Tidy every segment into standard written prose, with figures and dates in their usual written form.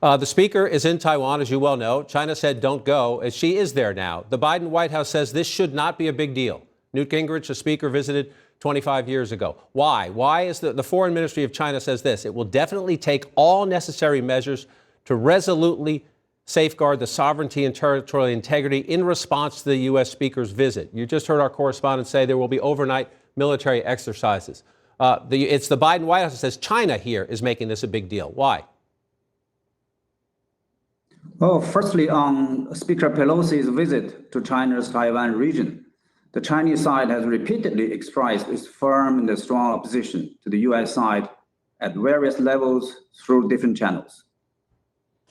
The speaker is in Taiwan, as you well know. China said don't go, as she is there now. The Biden White House says this should not be a big deal. Newt Gingrich, the speaker, visited 25 years ago. Why? Why is the Foreign Ministry of China says this? It will definitely take all necessary measures to resolutely safeguard the sovereignty and territorial integrity in response to the U.S. speaker's visit. You just heard our correspondent say there will be overnight military exercises. It's the Biden White House that says China here is making this a big deal. Why? Well, firstly, on Speaker Pelosi's visit to China's Taiwan region, the Chinese side has repeatedly expressed its firm and strong opposition to the U.S. side at various levels through different channels.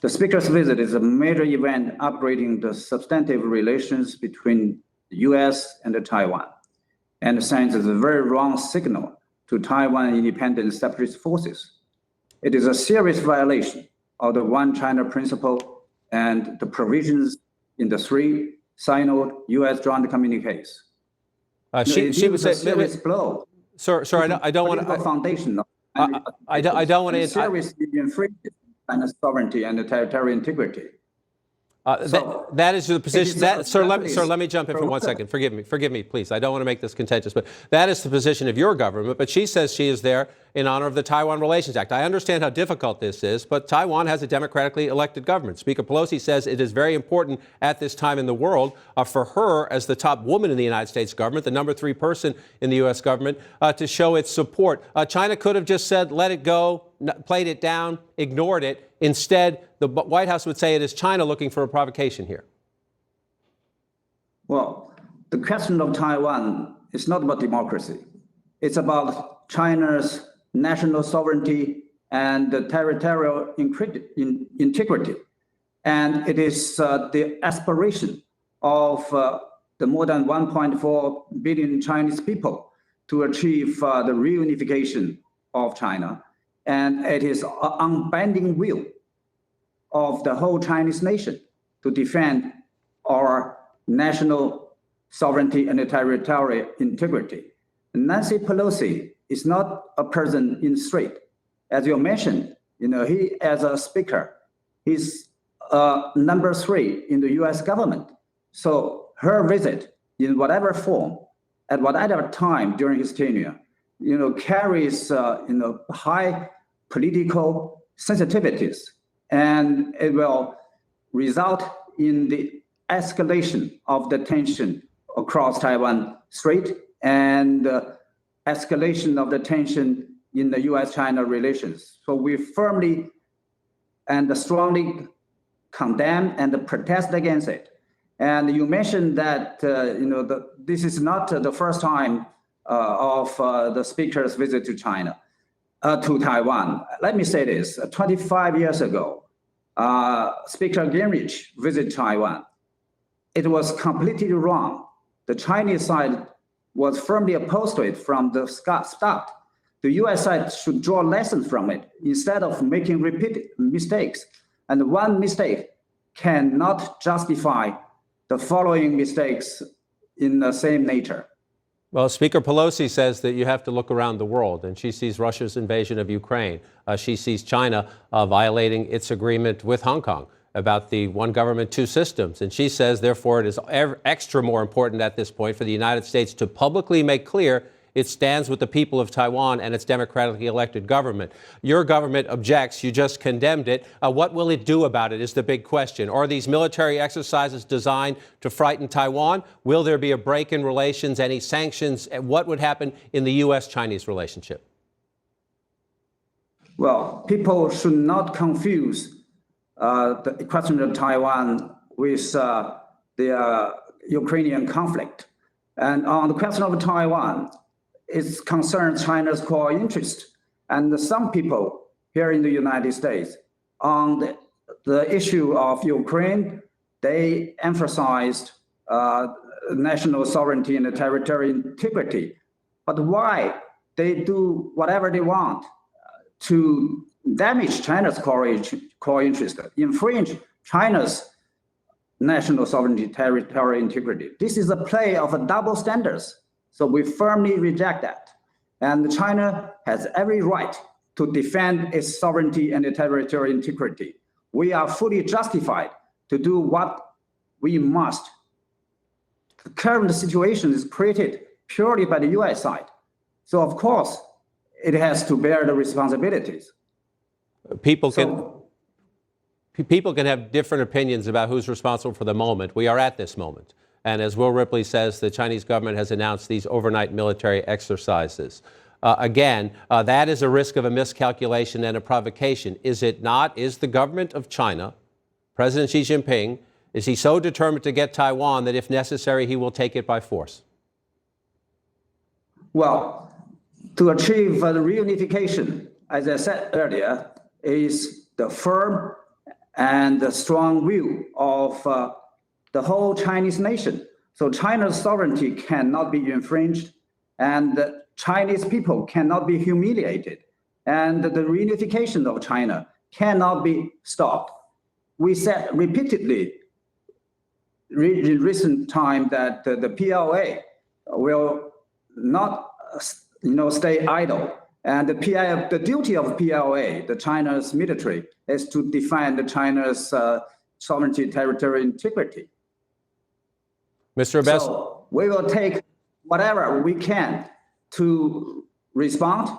The Speaker's visit is a major event upgrading the substantive relations between the U.S. and Taiwan, and sends a very wrong signal to Taiwan independent separatist forces. It is a serious violation of the One China principle and the provisions in the 3 Sino-U.S. joint communiques. She was a serious blow. Sir, I don't want to. Foundation. I don't want to. Seriously infringe China's sovereignty and territorial integrity. That is the position. Sir, let me jump in for 1 second. Forgive me, please. I don't want to make this contentious, but that is the position of your government. But she says she is there in honor of the Taiwan Relations Act. I understand how difficult this is, but Taiwan has a democratically elected government. Speaker Pelosi says it is very important at this time in the world for her, as the top woman in the United States government, the number 3 person in the U.S. government, to show its support. China could have just said, let it go, played it down, ignored it. Instead, the White House would say it is China looking for a provocation here. Well, the question of Taiwan is not about democracy. It's about China's national sovereignty and the territorial integrity. And it is the aspiration of the more than 1.4 billion Chinese people to achieve the reunification of China. And it is an unbending will of the whole Chinese nation to defend our national sovereignty and territorial integrity. Nancy Pelosi is not a person in the street. As you mentioned, he, as a speaker, he's number 3 in the U.S. government. So her visit, in whatever form, at whatever time during his tenure, carries high political sensitivities, and it will result in the escalation of the tension across Taiwan Strait and escalation of the tension in the U.S.-China relations. So we firmly and strongly condemn and protest against it. And you mentioned that this is not the first time of the speaker's visit to China, to Taiwan. Let me say this: 25 years ago, Speaker Gingrich visited Taiwan. It was completely wrong. The Chinese side was firmly opposed to it from the start. The U.S. side should draw lessons from it instead of making repeated mistakes. And one mistake cannot justify the following mistakes in the same nature. Well, Speaker Pelosi says that you have to look around the world, and she sees Russia's invasion of Ukraine. She sees China violating its agreement with Hong Kong about the one government, two systems. And she says, therefore, it is extra more important at this point for the United States to publicly make clear it stands with the people of Taiwan and its democratically elected government. Your government objects. You just condemned it. What will it do about it is the big question. Are these military exercises designed to frighten Taiwan? Will there be a break in relations, any sanctions? What would happen in the U.S.-Chinese relationship? Well, people should not confuse the question of Taiwan with the Ukrainian conflict. And on the question of Taiwan, it concerns China's core interest. And some people here in the United States, on the issue of Ukraine, they emphasized national sovereignty and territorial integrity. But why they do whatever they want to damage China's core interest, infringe China's national sovereignty, territorial integrity. This is a play of a double standards. So we firmly reject that. And China has every right to defend its sovereignty and territorial integrity we are fully justified to do what we must. The current situation is created purely by the US side. So of course, it has to bear the responsibilities. People can have different opinions about who's responsible for the moment. We are at this moment. And as Will Ripley says, the Chinese government has announced these overnight military exercises. Again, that is a risk of a miscalculation and a provocation. Is it not? Is the government of China, President Xi Jinping, is he so determined to get Taiwan that if necessary, he will take it by force? Well, to achieve the reunification, as I said earlier, is the firm and the strong will of the whole Chinese nation. So China's sovereignty cannot be infringed, and the Chinese people cannot be humiliated, and the reunification of China cannot be stopped. We said repeatedly in recent time that the PLA will not stay idle. And the duty of PLA, the China's military, is to defend China's sovereignty, territorial integrity. Mr. Abess. So we will take whatever we can to respond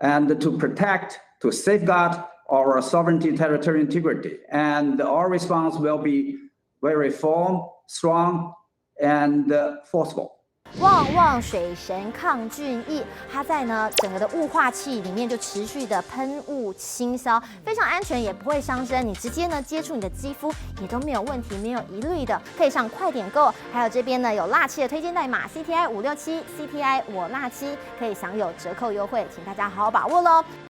and to protect, to safeguard our sovereignty, territorial integrity. And our response will be very firm, strong, and forceful. 旺旺水神抗菌液，它在整个的雾化器里面就持续的喷雾清消，非常安全，也不会伤身。你直接接触你的肌肤也都没有问题，没有疑虑的，可以上快点购。还有这边有辣七的推荐代码 CTI567 CTI 我辣七，可以享有折扣优惠，请大家好好把握喽。